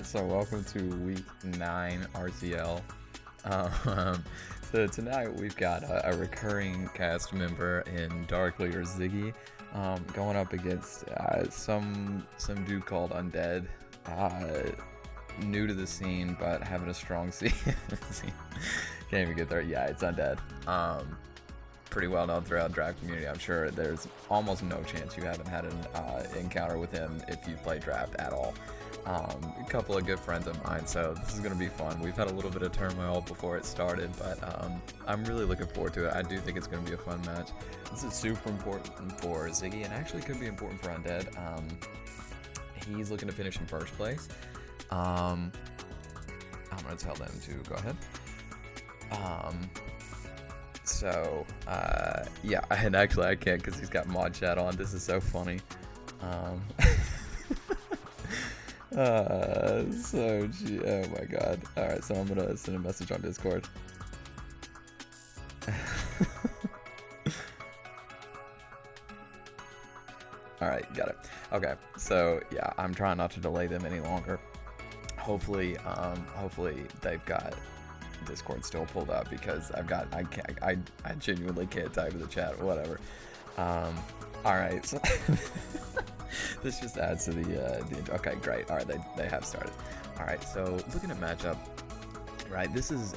So welcome to week 9 RCL. So tonight we've got a recurring cast member in Darkley or Ziggy, going up against some dude called Undead, new to the scene but having a strong scene. Can't even get there. Yeah, it's Undead. Pretty well known throughout draft community. I'm sure there's almost no chance you haven't had an encounter with him if you play draft at all. A couple of good friends of mine, so this is going to be fun. We've had a little bit of turmoil before it started, but I'm really looking forward to it. I do think it's going to be a fun match. This is super important for Ziggy, and actually could be important for Undead. He's looking to finish in first place. I'm going to tell them to go ahead. Yeah, and actually I can't because he's got mod chat on. This is so funny. Oh my god. Alright, so I'm gonna send a message on Discord. Alright, got it. Okay, so yeah, I'm trying not to delay them any longer. Hopefully they've got Discord still pulled up, because I genuinely can't type in the chat, whatever. Alright, so this just adds to the okay, great. Alright, they have started. Alright, so looking at matchup, right, this is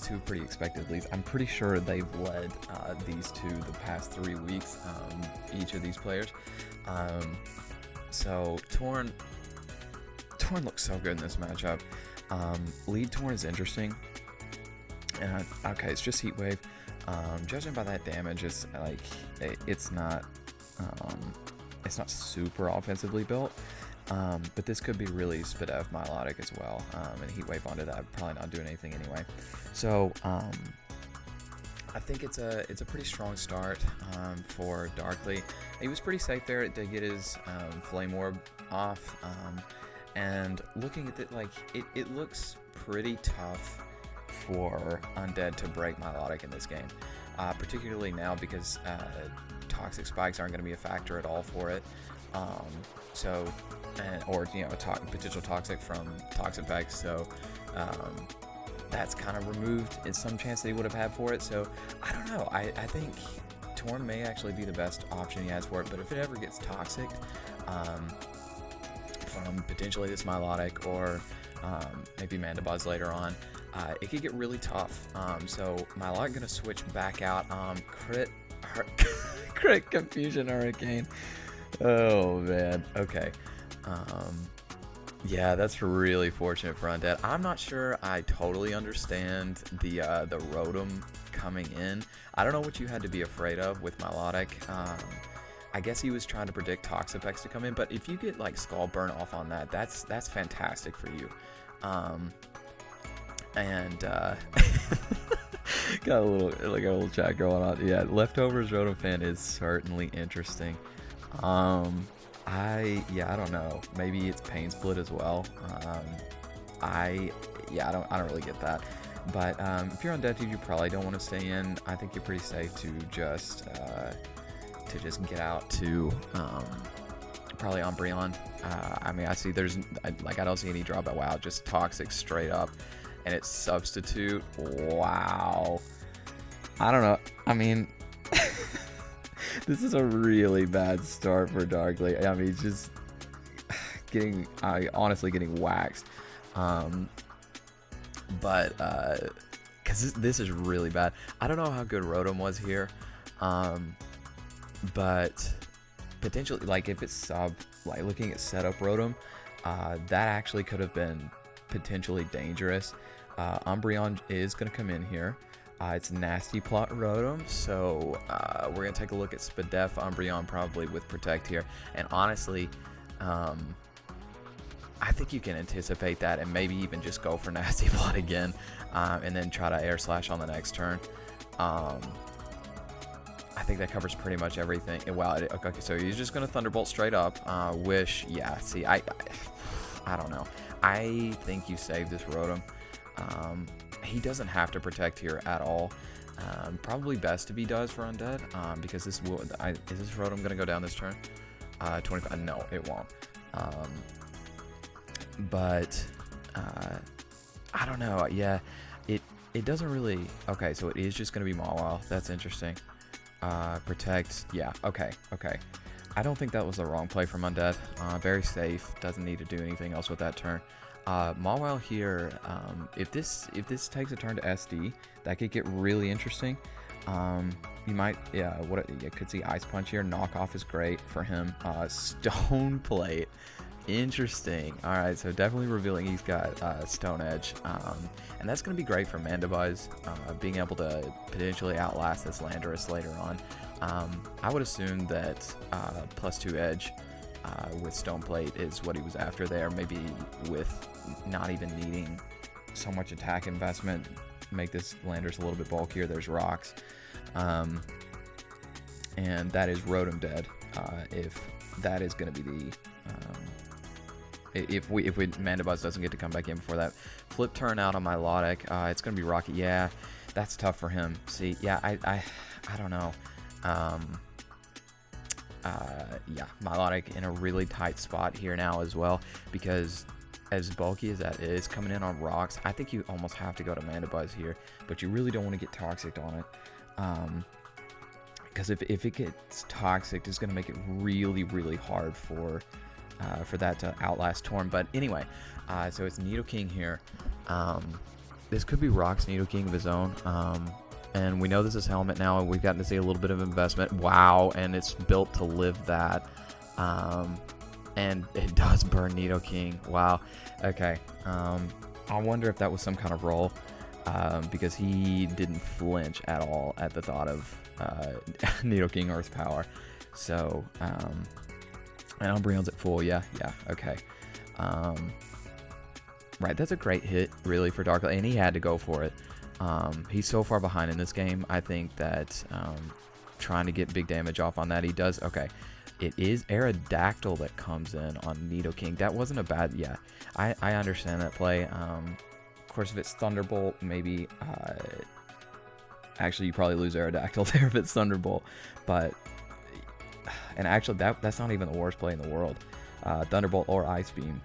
two pretty expected leads. I'm pretty sure they've led these two the past 3 weeks, each of these players. So Torn looks so good in this matchup. Lead Torn is interesting. Okay, it's just Heat Wave. Judging by that damage, it's like it's not super offensively built. But this could be really Spadef melodic as well. And Heat Wave onto that, probably not doing anything anyway. So I think it's a pretty strong start for Darkley. He was pretty safe there to get his Flame Orb off. And looking at it, like it looks pretty tough for Undead to break melodic in this game, particularly now because toxic spikes aren't going to be a factor at all for it. Or potential toxic from toxic effects. So that's kind of removed in some chance that he would have had for it. So I don't know. I think Torn may actually be the best option he has for it. But if it ever gets toxic, from potentially this melodic or maybe Mandibuzz later on, it could get really tough. So melodic gonna switch back out. Crit Confusion Hurricane. Oh man. Okay. Yeah, that's really fortunate for Undead. I'm not sure I totally understand the Rotom coming in. I don't know what you had to be afraid of with melodic. I guess he was trying to predict Tox effects to come in, but if you get like Skull Burn off on that, that's fantastic for you. Got a little chat going on. Yeah, Leftovers Rotom fan is certainly interesting. I don't know. Maybe it's Pain Split as well. I don't really get that. But if you're on Death, you probably don't want to stay in. I think you're pretty safe to just get out to probably Umbreon. I mean, I see I don't see any drop. Wow, just Toxic straight up, and it's Substitute. Wow. I don't know. I mean, this is a really bad start for Darkley. I mean, just honestly getting waxed. But because this is really bad. I don't know how good Rotom was here. But potentially, like if it's looking at setup Rotom, that actually could have been potentially dangerous. Umbreon is going to come in here. It's Nasty Plot Rotom, so we're going to take a look at Spadef Umbreon probably with Protect here. And honestly, I think you can anticipate that and maybe even just go for Nasty Plot again, and then try to Air Slash on the next turn. I think that covers pretty much everything. Wow, okay, so he's just going to Thunderbolt straight up. Wish, yeah, see, I don't know. I think you save this Rotom. He doesn't have to protect here at all. Probably best if he does for Undead, because is this Rotom going to go down this turn? 25, no, it won't. but I don't know. Yeah, it doesn't really. Okay, so it is just gonna be Mawile. That's interesting. Protect. Yeah. Okay. I don't think that was the wrong play from Undead. Very safe. Doesn't need to do anything else with that turn. Mawile here. If this takes a turn to SD, that could get really interesting. You might, yeah. You could see Ice Punch here. Knockoff is great for him. Stone Plate. Interesting. All right, so definitely revealing he's got Stone Edge, and that's going to be great for Mandibuzz, being able to potentially outlast this Landorus later on. I would assume that +2 Edge with Stone Plate is what he was after there, maybe with not even needing so much attack investment, make this Landorus a little bit bulkier. There's Rocks, and that is Rotom dead. If that is going to be the if Mandibuzz doesn't get to come back in before that. Flip turn out on Milotic. It's going to be Rocky. Yeah, that's tough for him. See, yeah, I don't know. Yeah, Milotic in a really tight spot here now as well, because as bulky as that is, coming in on Rocks, I think you almost have to go to Mandibuzz here, but you really don't want to get Toxic on it. Because if it gets Toxic, it's going to make it really hard for that to outlast Torn. But anyway, so it's Nidoking here. This could be Rock's Nidoking of his own. And we know this is Helmet now, and we've gotten to see a little bit of investment. Wow, and it's built to live that. And it does burn Nidoking. Wow. Okay. I wonder if that was some kind of roll, because he didn't flinch at all at the thought of Nidoking Earth Power. So, and Umbreon's at full. Yeah, okay. Right, that's a great hit, really, for Darkley, and he had to go for it. He's so far behind in this game. I think that trying to get big damage off on that, he does. Okay, it is Aerodactyl that comes in on Nidoking. That wasn't a bad. Yeah, I understand that play. Of course, if it's Thunderbolt, maybe. Actually, you probably lose Aerodactyl there if it's Thunderbolt, but. And actually, that's not even the worst play in the world. Thunderbolt or Ice Beam.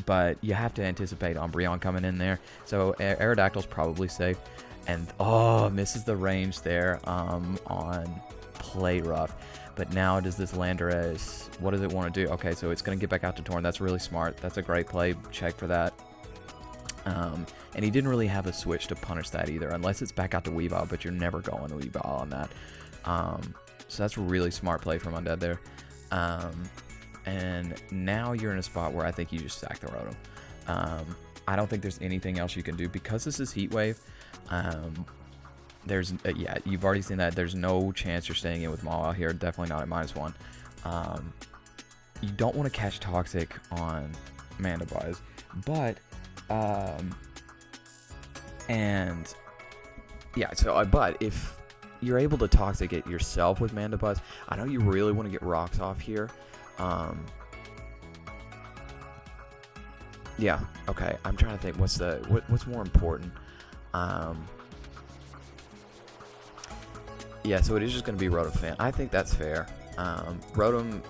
But you have to anticipate Umbreon coming in there. So Aerodactyl's probably safe. And, misses the range there on Play Rough. But now does this Landorus, what does it want to do? Okay, so it's going to get back out to Torn. That's really smart. That's a great play. Check for that. And he didn't really have a switch to punish that either, unless it's back out to Weavile, but you're never going to Weavile on that. So that's a really smart play from Undead there. And now you're in a spot where I think you just sack the Rotom. I don't think there's anything else you can do because this is Heat Wave. There's yeah, you've already seen that. There's no chance you're staying in with Mawile here. Definitely not at -1. You don't want to catch Toxic on Mandibuzz, but and yeah. So but if you're able to Toxic it yourself with Mandibuzz, I know you really want to get Rocks off here. Yeah, okay. I'm trying to think what's more important. Yeah, so it is just going to be Rotom Fan. I think that's fair. Rotom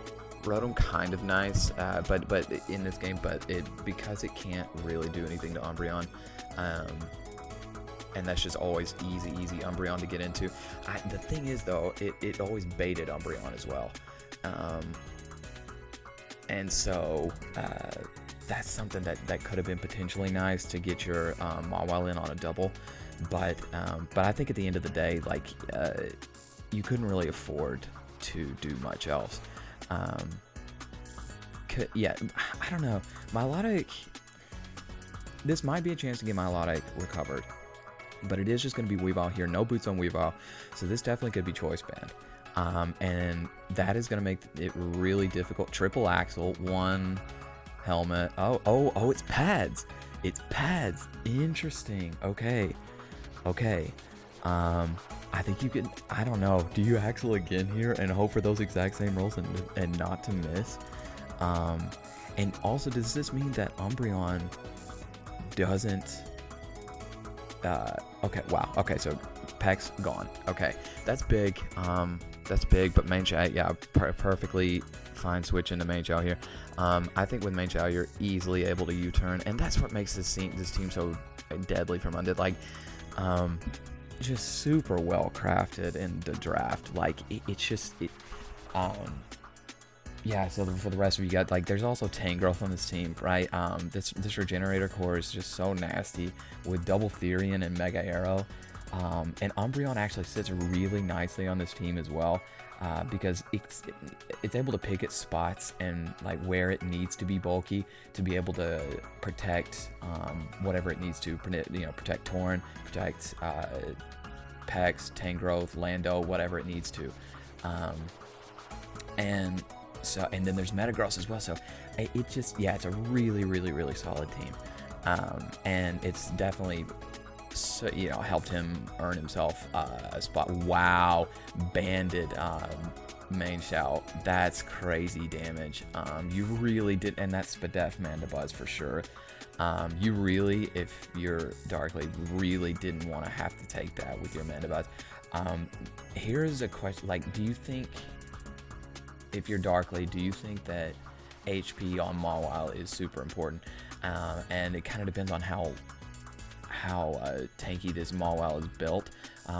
kind of nice, but in this game, but because it can't really do anything to Umbreon. And that's just always easy Umbreon to get into. The thing is, though, it always baited Umbreon as well. And so that's something that could have been potentially nice to get your Mawile in on a double. But I think at the end of the day, like, you couldn't really afford to do much else. Yeah, I don't know. Milotic, this might be a chance to get Milotic recovered. But it is just going to be Weavile here. No boots on Weavile. So this definitely could be Choice Band. And that is going to make it really difficult. Triple Axle, 1 helmet. Oh, it's pads. It's pads. Interesting. Okay. I think you can, I don't know. Do you Axle again here and hope for those exact same rolls and not to miss? And also, does this mean that Umbreon doesn't... okay, wow. Okay, so Peck's gone. Okay, that's big. That's big, but main Chow, yeah, perfectly fine switch into main Chow here. I think with main Chow, you're easily able to U-turn, and that's what makes this team so deadly from Undead. Like, just super well crafted in the draft. Like, it's just, yeah. So for the rest of you, got like, there's also Tangrowth on this team, right? This Regenerator core is just so nasty with double Therian and Mega Arrow. And Umbreon actually sits really nicely on this team as well, because it's able to pick its spots and like where it needs to be bulky to be able to protect whatever it needs to, protect Torn, protect Pex, Tangrowth, Lando, whatever it needs to, and then there's Metagross as well. So it just, yeah, it's a really solid team, and it's definitely, so, helped him earn himself a spot. Wow, banded main shout. That's crazy damage. You really did, and that's Spadef Mandibuzz for sure. You really, if you're Darkley, really didn't want to have to take that with your Mandibuzz. Here's a question: like, do you think, if you're Darkley, do you think that HP on Mawile is super important? And it kind of depends on how tanky this Mawile is built,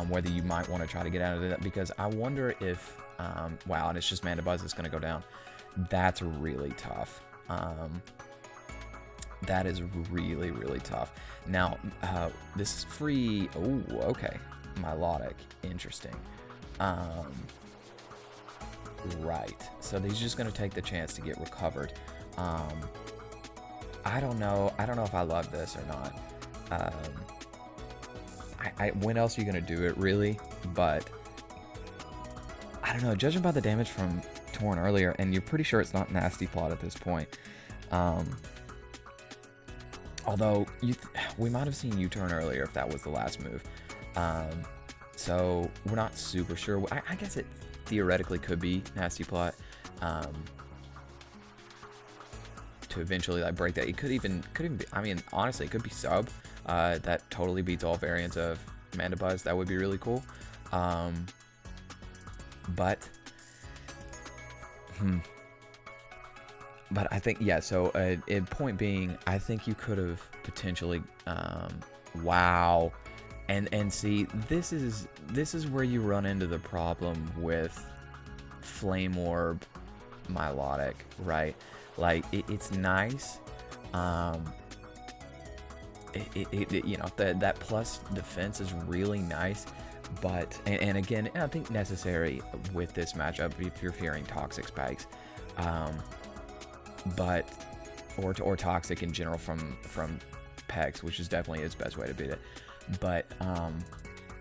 whether you might want to try to get out of that, because I wonder if, wow, and it's just Mandibuzz that's going to go down. That's really tough. That is really tough. Now, this is free. Oh, okay. Milotic. Interesting. Right. So he's just going to take the chance to get recovered. I don't know if I love this or not. When else are you going to do it, really? But I don't know. Judging by the damage from Torn earlier, and you're pretty sure it's not Nasty Plot at this point. Although we might have seen U-turn earlier if that was the last move. So we're not super sure. I guess it theoretically could be Nasty Plot. To eventually like break that. It could even be, I mean, honestly, it could be Sub. That totally beats all variants of Mandibuzz. That would be really cool. But I think, yeah, so point being, I think you could have potentially, wow. And see, this is where you run into the problem with Flame Orb Milotic, right? Like, it's nice. That plus defense is really nice, but and again, I think necessary with this matchup if you're fearing toxic spikes, but or toxic in general from Pex, which is definitely his best way to beat it. But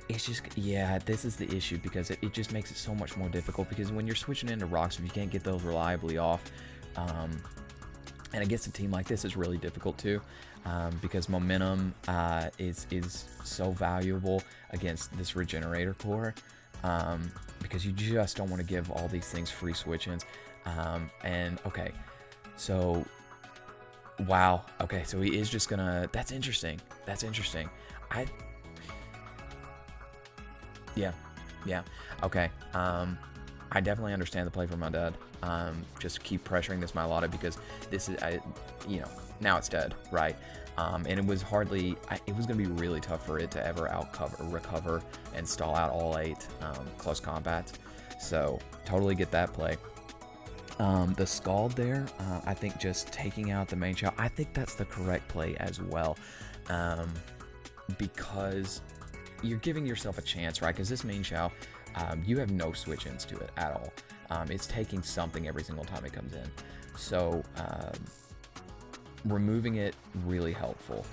it's just, yeah, this is the issue, because it just makes it so much more difficult, because when you're switching into rocks, if you can't get those reliably off, and against a team like this is really difficult too, because momentum is so valuable against this Regenerator core, because you just don't want to give all these things free switch-ins. And okay, so wow, okay, so he is just gonna, that's interesting. Yeah, okay. I definitely understand the play from Undead. Just keep pressuring this Milotic, because this is, now it's dead, right? And it was hardly, it was going to be really tough for it to ever recover, and stall out all 8 close combats. So totally get that play. The Scald there, I think just taking out the main Chow, I think that's the correct play as well, because you're giving yourself a chance, right? Because this main Chow, you have no switch-ins to it at all. It's taking something every single time it comes in. So removing it, really helpful.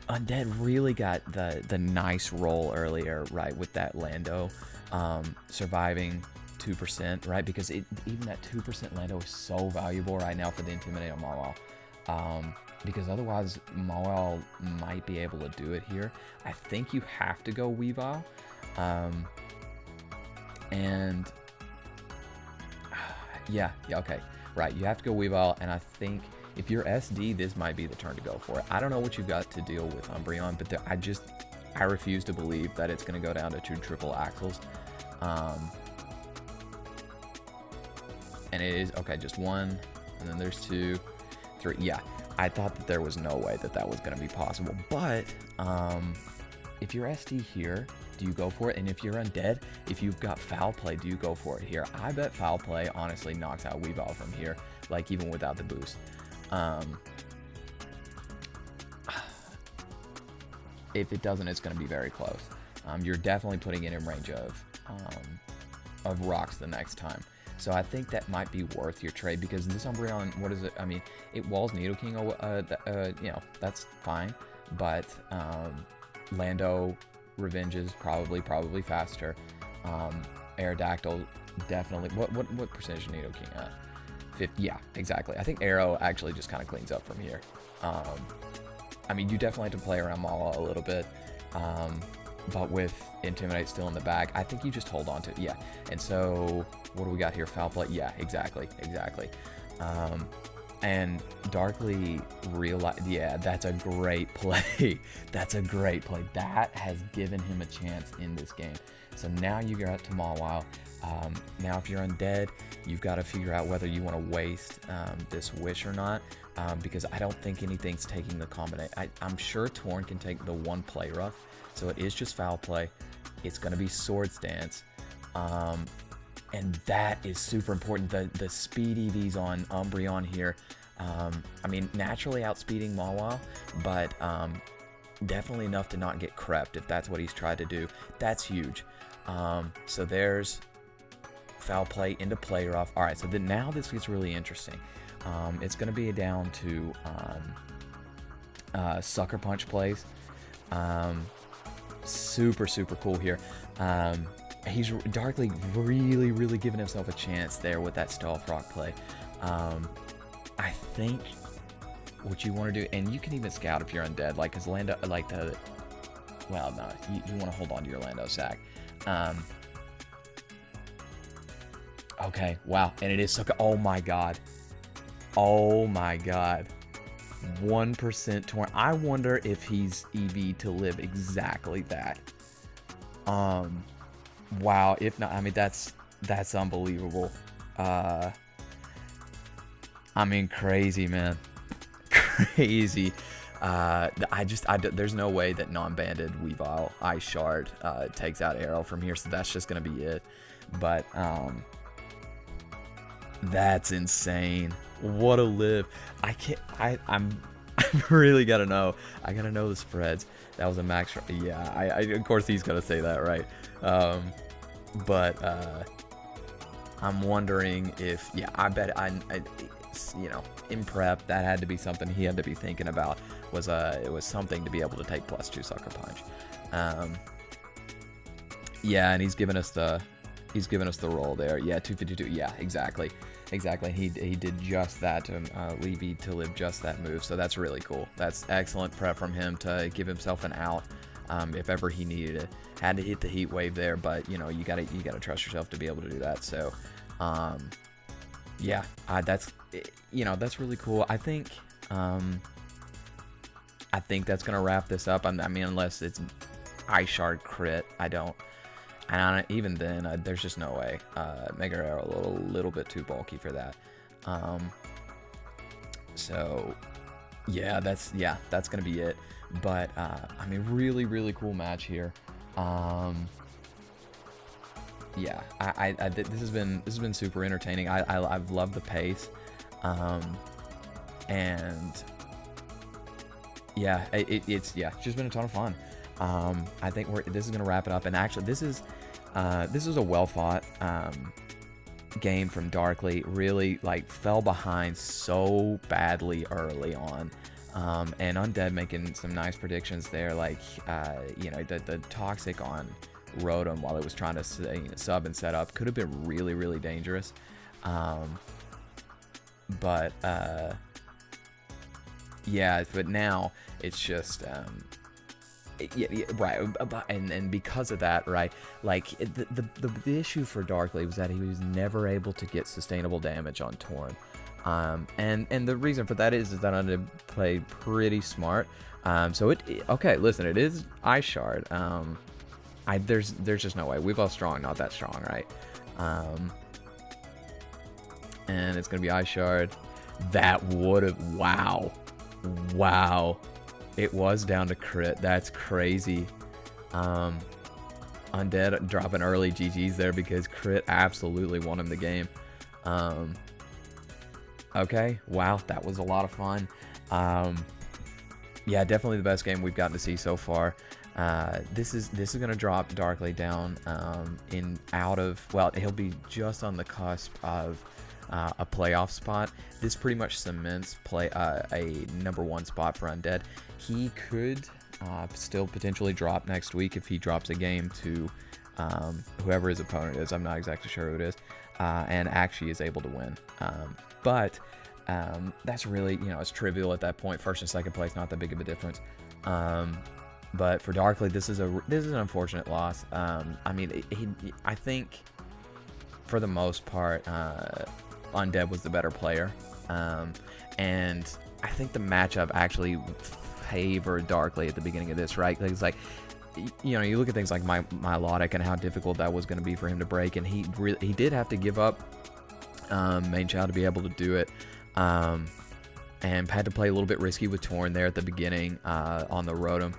Undead really got the nice roll earlier, right, with that Lando surviving 2%, right? Because even that 2% Lando is so valuable right now for the Intimidate on Mawile. Because otherwise Mawile might be able to do it here. I think you have to go Weavile. And yeah, okay, right, you have to go Weavile, and I think if you're SD, this might be the turn to go for it. I don't know what you've got to deal with Umbreon, but I refuse to believe that it's going to go down to 2 triple axles. and it is, okay, just 1, and then there's 2, 3. Yeah, I thought that there was no way that that was going to be possible, but if you're SD here, do you go for it? And if you're Undead, if you've got Foul Play, do you go for it here? I bet Foul Play honestly knocks out Weavile from here, like even without the boost. If it doesn't, it's going to be very close. You're definitely putting it in range of rocks the next time. So I think that might be worth your trade, because this Umbreon, what is it? I mean, it walls Nidoking, you know, that's fine. But Lando Revenges probably faster. Aerodactyl definitely. What percentage of Nidoking at? 50. Yeah, exactly. I think Arrow actually just kind of cleans up from here. I mean, you definitely have to play around Mawa a little bit. But with Intimidate still in the bag, I think you just hold on to it. Yeah. And so, what do we got here? Foul Play? Yeah, exactly. And Darkley realized, yeah, that's a great play. That's a great play. That has given him a chance in this game. So now you got to Mawile. Now if you're Undead, you've got to figure out whether you want to waste this Wish or not. Because I don't think anything's taking the combination. I'm sure Torn can take the 1 Play Rough. So it is just Foul Play. It's going to be Swords Dance. And that is super important. The speed EVs on Umbreon here. I mean, naturally outspeeding Mawile, but definitely enough to not get crept if that's what he's tried to do. That's huge. So there's Foul Play into Play Rough. All right, so then now this gets really interesting. It's going to be down to Sucker Punch plays. Super cool here. He's Darkley really giving himself a chance there with that Stealth Rock play. I think what you want to do, and you can even scout if you're Undead, like, because Lando, like well, no, you want to hold on to your Lando sack. Okay, wow, and it is Sucker. Oh my god. 1% Torn. I wonder if he's EV to live exactly that. Wow, if not, I mean, that's unbelievable. I mean, crazy, man. Crazy. There's no way that non-banded Weavile Ice Shard takes out Arrow from here, so that's just gonna be it. But that's insane. What a live. I'm really gotta know. I gotta know the spreads. That was a max. Yeah, of course he's gonna say that, right? But I'm wondering if, yeah, I bet you know, in prep, that had to be something he had to be thinking about. It was something to be able to take +2 Sucker Punch. Yeah, and he's given us the roll there. Yeah, 252. Yeah, exactly. He did just that to Levy to live just that move. So that's really cool. That's excellent prep from him to give himself an out if ever he needed it. Had to hit the heat wave there, but you know, you gotta trust yourself to be able to do that. So yeah, that's, you know, that's really cool. I think that's gonna wrap this up. I mean, unless it's Ice Shard crit, and even then, there's just no way. Mega Arrow a little bit too bulky for that. So yeah, that's gonna be it. But I mean, really cool match here. Yeah, this has been super entertaining. I've loved the pace, and yeah, it's just been a ton of fun. I think this is gonna wrap it up. And actually, this is a well fought game from Darkley. Really, like, fell behind so badly early on. And Undead making some nice predictions there, like you know, the Toxic on Rotom while it was trying to sub and set up could have been really dangerous. But yeah, but now it's just yeah, right, and because of that, right, like the issue for Darkley was that he was never able to get sustainable damage on Torn. And the reason for that is that Undead played pretty smart. So okay, listen, it is Ice Shard. There's just no way. We've all strong, not that strong, right? and it's gonna be Ice Shard. That would have, wow, it was down to crit. That's crazy. Undead dropping early GGs there because crit absolutely won him the game. Okay, wow, that was a lot of fun. Yeah, definitely the best game we've gotten to see so far. This is gonna drop Darkley down well, he'll be just on the cusp of a playoff spot. This pretty much cements a #1 spot for Undead. He could still potentially drop next week if he drops a game to whoever his opponent is. I'm not exactly sure who it is, and actually is able to win. But that's really, it's trivial at that point. First and second place, not that big of a difference. But for Darkley, this is an unfortunate loss. I mean, I think for the most part, Undead was the better player, and I think the matchup actually favored Darkley at the beginning of this, right? It's like, you look at things like Milotic and how difficult that was going to be for him to break, and he did have to give up main child to be able to do it, and had to play a little bit risky with Torn there at the beginning on the Rotom.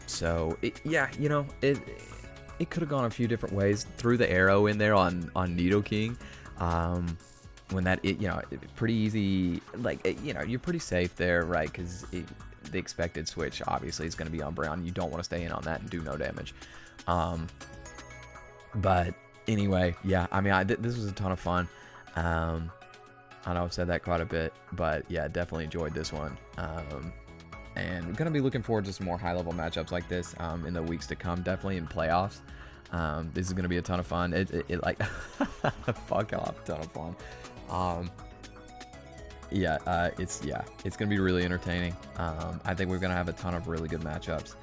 So it could have gone a few different ways. Threw the arrow in there on Nidoking, when pretty easy, you're pretty safe there, right? Because the expected switch obviously is going to be on Brown. You don't want to stay in on that and do no damage. But anyway, yeah, I mean, this was a ton of fun. I know I've said that quite a bit, but yeah, definitely enjoyed this one. And we're going to be looking forward to some more high-level matchups like this in the weeks to come, definitely in playoffs. This is going to be a ton of fun. Fuck off, a ton of fun. It's going to be really entertaining. I think we're going to have a ton of really good matchups,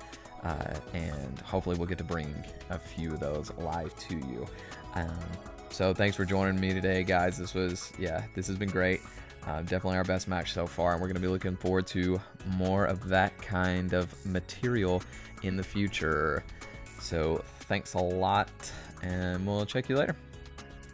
and hopefully we'll get to bring a few of those live to you. So thanks for joining me today, guys. This has been great. Definitely our best match so far, and we're going to be looking forward to more of that kind of material in the future. So thanks a lot, and we'll check you later.